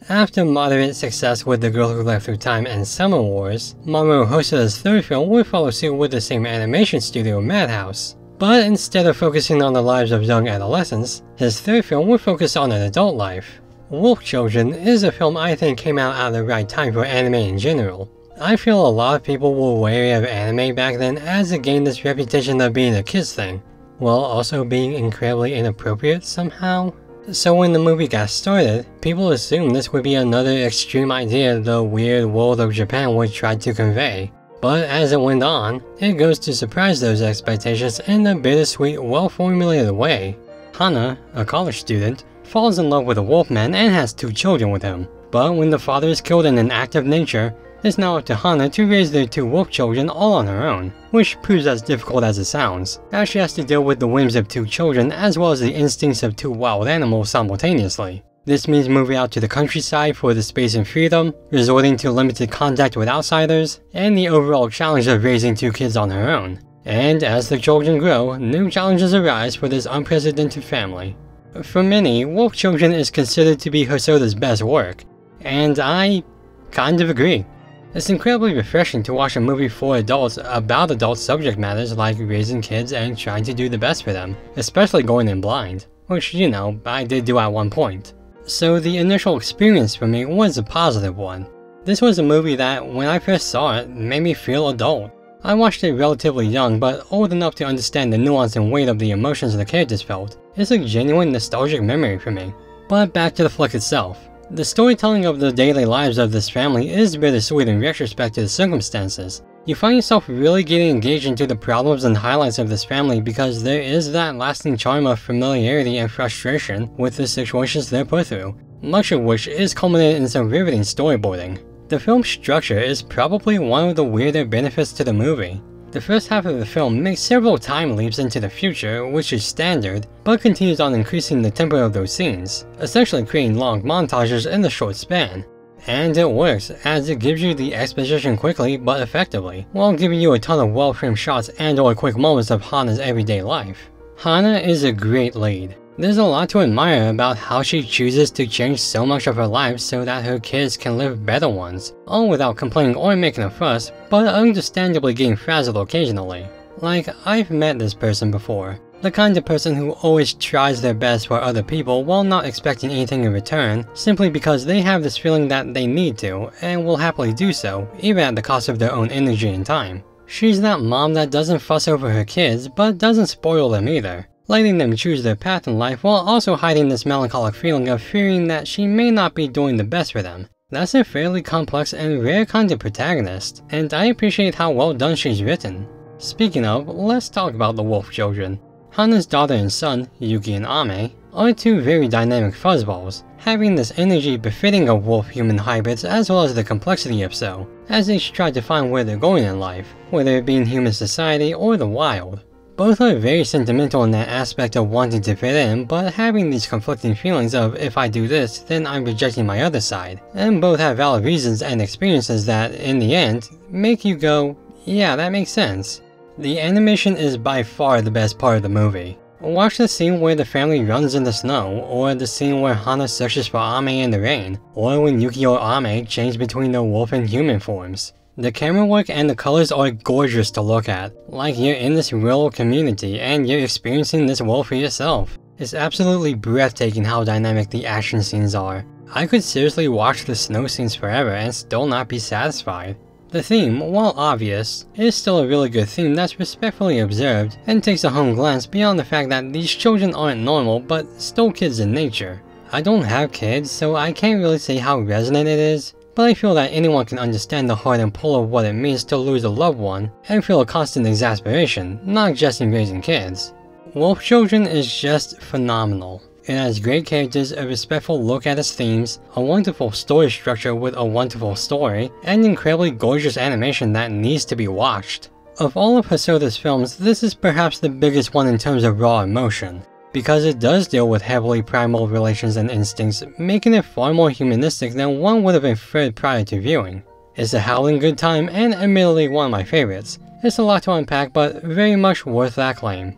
After moderate success with The Girl Who Left Through Time and Summer Wars, Mamoru Hosoda's third film would follow suit with the same animation studio, Madhouse. But instead of focusing on the lives of young adolescents, his third film would focus on an adult life. Wolf Children is a film I think came out at the right time for anime in general. I feel a lot of people were wary of anime back then as it gained this reputation of being a kids thing, while also being incredibly inappropriate somehow. So when the movie got started, people assumed this would be another extreme idea the weird world of Japan would try to convey. But as it went on, it goes to surprise those expectations in a bittersweet, well-formulated way. Hana, a college student, falls in love with a wolfman and has 2 children with him. But when the father is killed in an act of nature, it's now up to Hana to raise their 2 wolf children all on her own, which proves as difficult as it sounds, as she has to deal with the whims of 2 children as well as the instincts of 2 wild animals simultaneously. This means moving out to the countryside for the space and freedom, resorting to limited contact with outsiders, and the overall challenge of raising 2 kids on her own. And as the children grow, new challenges arise for this unprecedented family. For many, Wolf Children is considered to be Hosoda's best work, and I kind of agree. It's incredibly refreshing to watch a movie for adults about adult subject matters like raising kids and trying to do the best for them, especially going in blind, which, you know, I did do at one point. So the initial experience for me was a positive one. This was a movie that, when I first saw it, made me feel adult. I watched it relatively young, but old enough to understand the nuance and weight of the emotions the characters felt. It's a genuine nostalgic memory for me. But back to the flick itself. The storytelling of the daily lives of this family is bittersweet in retrospect to the circumstances. You find yourself really getting engaged into the problems and highlights of this family because there is that lasting charm of familiarity and frustration with the situations they're put through, much of which is culminated in some riveting storyboarding. The film's structure is probably one of the weirder benefits to the movie. The first half of the film makes several time leaps into the future, which is standard, but continues on increasing the tempo of those scenes, essentially creating long montages in a short span. And it works, as it gives you the exposition quickly but effectively, while giving you a ton of well-framed shots and/or quick moments of Hana's everyday life. Hana is a great lead. There's a lot to admire about how she chooses to change so much of her life so that her kids can live better ones, all without complaining or making a fuss, but understandably getting frazzled occasionally. Like, I've met this person before. The kind of person who always tries their best for other people while not expecting anything in return, simply because they have this feeling that they need to, and will happily do so, even at the cost of their own energy and time. She's that mom that doesn't fuss over her kids, but doesn't spoil them either, letting them choose their path in life while also hiding this melancholic feeling of fearing that she may not be doing the best for them. That's a fairly complex and rare kind of protagonist, and I appreciate how well done she's written. Speaking of, let's talk about the Wolf Children. Hana's daughter and son, Yuki and Ame, are 2 very dynamic fuzzballs, having this energy befitting of wolf-human hybrids as well as the complexity if so, as each try to find where they're going in life, whether it be in human society or the wild. Both are very sentimental in that aspect of wanting to fit in, but having these conflicting feelings of if I do this, then I'm rejecting my other side, and both have valid reasons and experiences that, in the end, make you go, yeah, that makes sense. The animation is by far the best part of the movie. Watch the scene where the family runs in the snow, or the scene where Hana searches for Ame in the rain, or when Yuki or Ame change between their wolf and human forms. The camera work and the colors are gorgeous to look at, like you're in this rural community and you're experiencing this world for yourself. It's absolutely breathtaking how dynamic the action scenes are. I could seriously watch the snow scenes forever and still not be satisfied. The theme, while obvious, is still a really good theme that's respectfully observed and takes a home glance beyond the fact that these children aren't normal but still kids in nature. I don't have kids, so I can't really say how resonant it is, but I feel that anyone can understand the heart and pull of what it means to lose a loved one and feel a constant exasperation, not just in raising kids. Wolf Children is just phenomenal. It has great characters, a respectful look at its themes, a wonderful story structure with a wonderful story, and incredibly gorgeous animation that needs to be watched. Of all of Hosoda's films, this is perhaps the biggest one in terms of raw emotion, because it does deal with heavily primal relations and instincts, making it far more humanistic than one would have inferred prior to viewing. It's a howling good time and admittedly one of my favorites. It's a lot to unpack, but very much worth that claim.